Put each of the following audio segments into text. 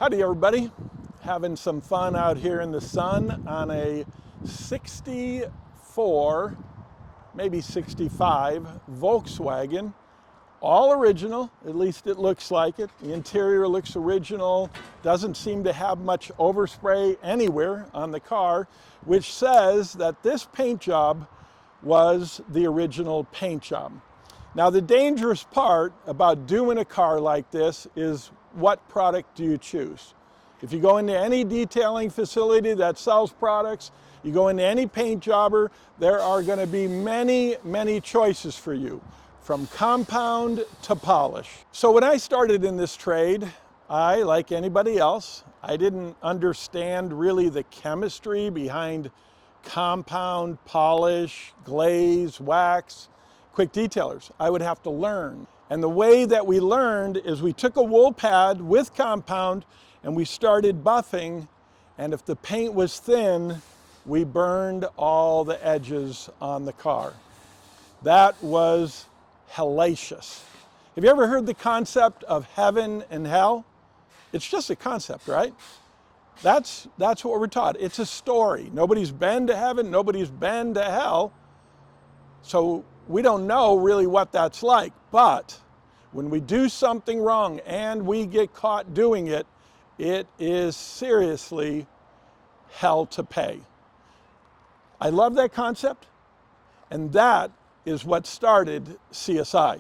Howdy everybody, having some fun out here in the sun on a 64, maybe 65 Volkswagen, all original, at least it looks like it. The interior looks original, doesn't seem to have much overspray anywhere on the car, which says that this paint job was the original paint job. Now the dangerous part about doing a car like this is what product do you choose? If you go into any detailing facility that sells products, you go into any paint jobber, there are going to be many choices for you, from compound to polish. So when I started in this trade, I, like anybody else, I didn't understand really the chemistry behind compound, polish, glaze, wax, quick detailers. I would have to learn. And the way that we learned is we took a wool pad with compound and we started buffing, and if the paint was thin, we burned all the edges on the car. That was hellacious. Have you ever heard the concept of heaven and hell? It's just a concept, right? That's what we're taught. It's a story. Nobody's been to heaven, nobody's been to hell. So we don't know really what that's like, but when we do something wrong and we get caught doing it, it is seriously hell to pay. I love that concept, and that is what started CSI.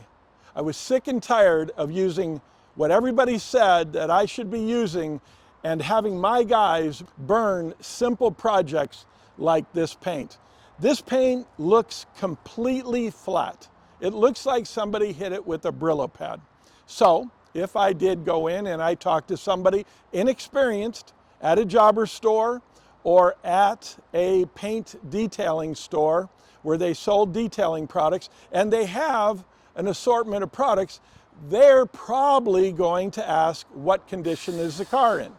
I was sick and tired of using what everybody said that I should be using and having my guys burn simple projects like this paint. This paint looks completely flat. It looks like somebody hit it with a Brillo pad. So if I did go in and I talked to somebody inexperienced at a jobber store or at a paint detailing store where they sold detailing products and they have an assortment of products, they're probably going to ask, what condition is the car in?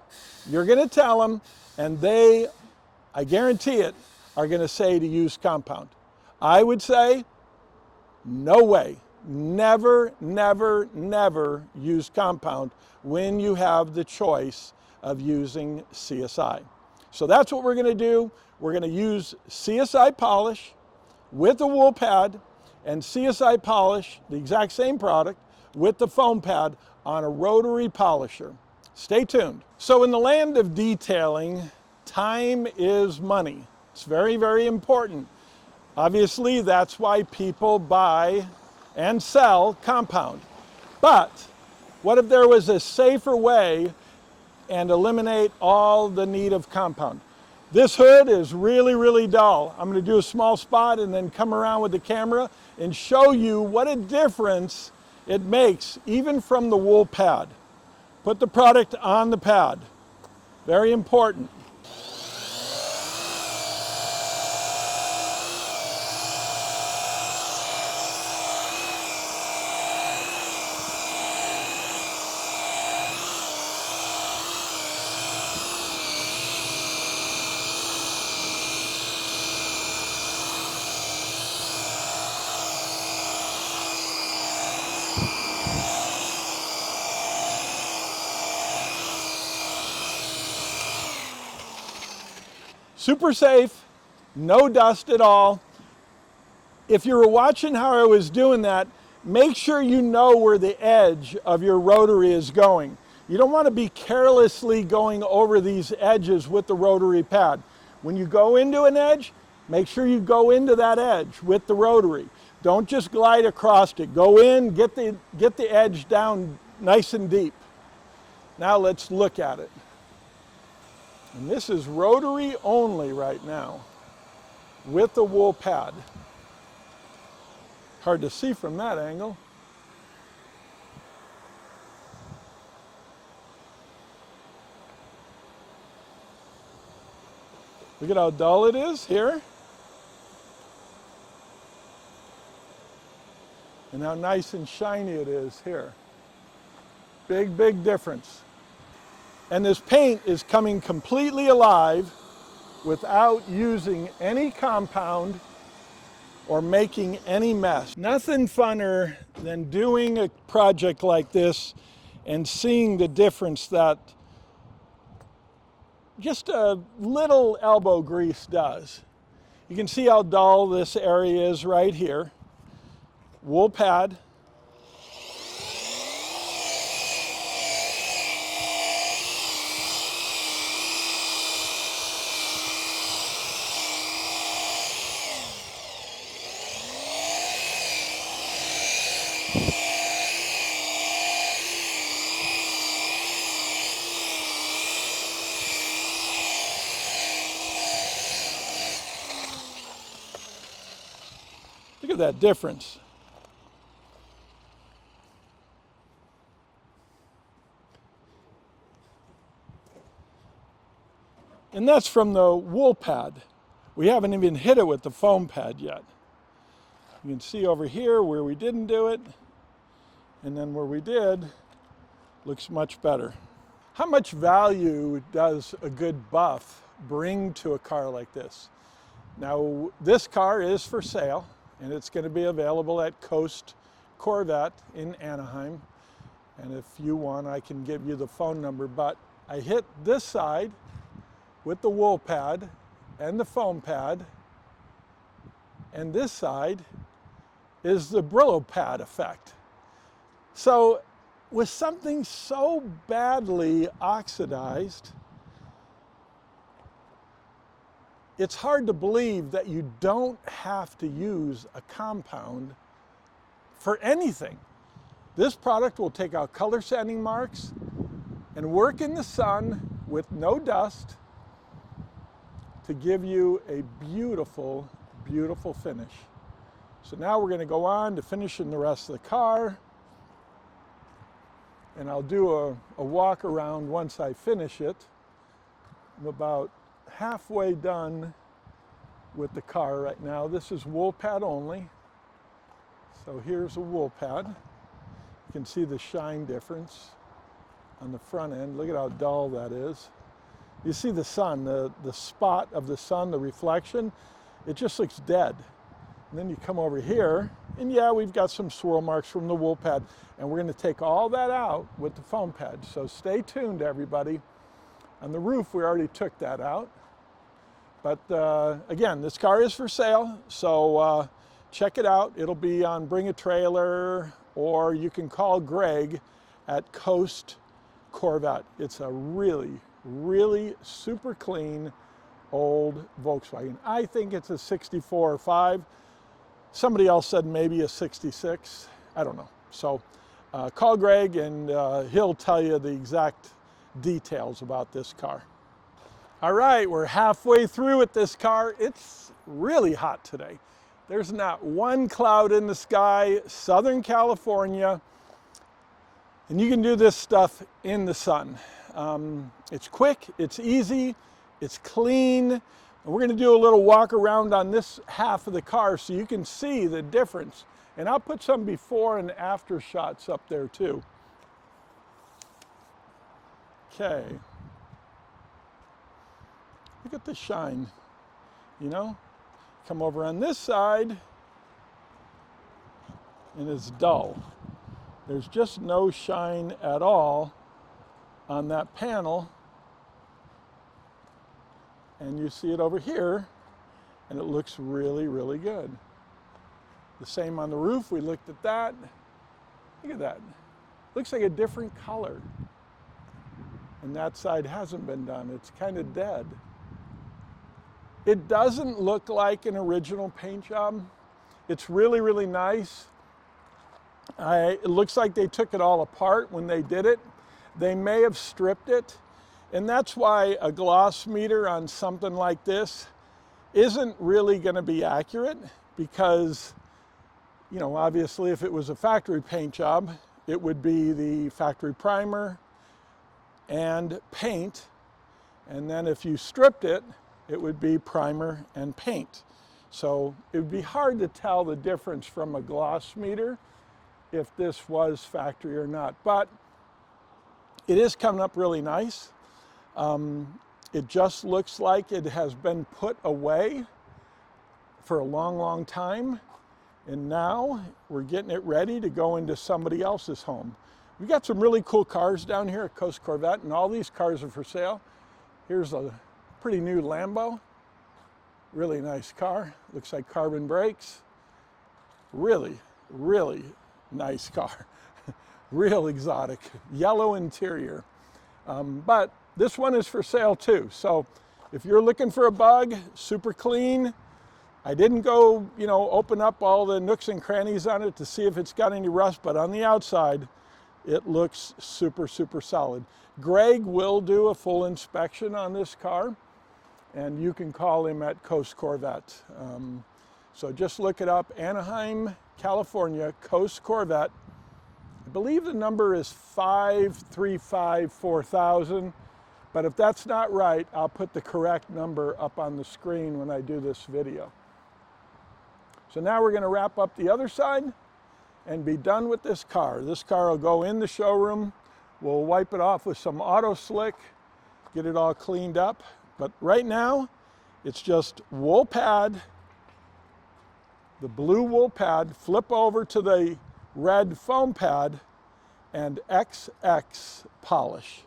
You're going to tell them, and they, I guarantee it, are going to say to use compound. I would say, no way. Never use compound when you have the choice of using CSI. So that's what we're going to do. We're going to use CSI polish with a wool pad and CSI polish, the exact same product, with the foam pad on a rotary polisher. Stay tuned. So in the land of detailing, time is money. It's very important. Obviously, that's why people buy and sell compound. But what if there was a safer way and eliminate all the need of compound? This hood is really dull. I'm going to do a small spot and then come around with the camera and show you what a difference it makes even from the wool pad. Put the product on the pad. Very important. Super safe, no dust at all. If you were watching how I was doing that, make sure you know where the edge of your rotary is going. You don't want to be carelessly going over these edges with the rotary pad. When you go into an edge, make sure you go into that edge with the rotary. Don't just glide across it. Go in, get the edge down nice and deep. Now let's look at it. And this is rotary only right now with the wool pad. Hard to see from that angle. Look at how dull it is here. And how nice and shiny it is here. Big difference. And this paint is coming completely alive without using any compound or making any mess. Nothing funner than doing a project like this and seeing the difference that just a little elbow grease does. You can see how dull this area is right here. Wool pad. Look at that difference. And that's from the wool pad. We haven't even hit it with the foam pad yet. You can see over here where we didn't do it, and then where we did, looks much better. How much value does a good buff bring to a car like this? Now, this car is for sale, and it's going to be available at Coast Corvette in Anaheim. And if you want, I can give you the phone number, but I hit this side with the wool pad and the foam pad, and this side is the Brillo pad effect. So with something so badly oxidized, it's hard to believe that you don't have to use a compound for anything. This product will take out color sanding marks and work in the sun with no dust to give you a beautiful, beautiful finish. So now we're going to go on to finishing the rest of the car. And I'll do a walk around once I finish it. I'm about halfway done with the car right now. This is wool pad only. So here's a wool pad. You can see the shine difference on the front end. Look at how dull that is. You see the sun, the spot of the sun, the reflection, it just looks dead. And then you come over here, and yeah, we've got some swirl marks from the wool pad, and we're going to take all that out with the foam pad. So stay tuned, everybody. On the roof, we already took that out. But again, this car is for sale, so check it out. It'll be on Bring a Trailer, or you can call Greg at Coast Corvette. It's a really, really super clean old Volkswagen. I think it's a 64 or 5. Somebody else said maybe a 66. I don't know. So call Greg and he'll tell you the exact details about this car. All right, we're halfway through with this car. It's really hot today. There's not one cloud in the sky, Southern California, and you can do this stuff in the sun. It's quick, it's easy, it's clean. And we're going to do a little walk around on this half of the car so you can see the difference. And I'll put some before and after shots up there too. Okay. Look at the shine, you know? Come over on this side and it's dull. There's just no shine at all on that panel. And you see it over here, and it looks really, really good. The same on the roof, we looked at that. Look at that. Looks like a different color. And that side hasn't been done. It's kind of dead. It doesn't look like an original paint job. It's really, really nice. It looks like they took it all apart when they did it. They may have stripped it. And that's why a gloss meter on something like this isn't really going to be accurate, because, you know, obviously if it was a factory paint job, it would be the factory primer and paint. And then if you stripped it, it would be primer and paint. So it would be hard to tell the difference from a gloss meter if this was factory or not. But it is coming up really nice. It just looks like it has been put away for a long, long time. And now we're getting it ready to go into somebody else's home. We've got some really cool cars down here at Coast Corvette, and all these cars are for sale. Here's a pretty new Lambo. Really nice car. Looks like carbon brakes. Really, really nice car. Real exotic. Yellow interior. But this one is for sale too. So if you're looking for a bug, super clean. I didn't go, open up all the nooks and crannies on it to see if it's got any rust, but on the outside, it looks super, super solid. Greg will do a full inspection on this car, and you can call him at Coast Corvette. So just look it up, Anaheim, California, Coast Corvette. I believe the number is 535-4000, but if that's not right, I'll put the correct number up on the screen when I do this video. So now we're going to wrap up the other side and be done with this car. This car will go in the showroom. We'll wipe it off with some auto slick, get it all cleaned up. But right now, it's just wool pad, the blue wool pad, flip over to the red foam pad, and XX polish.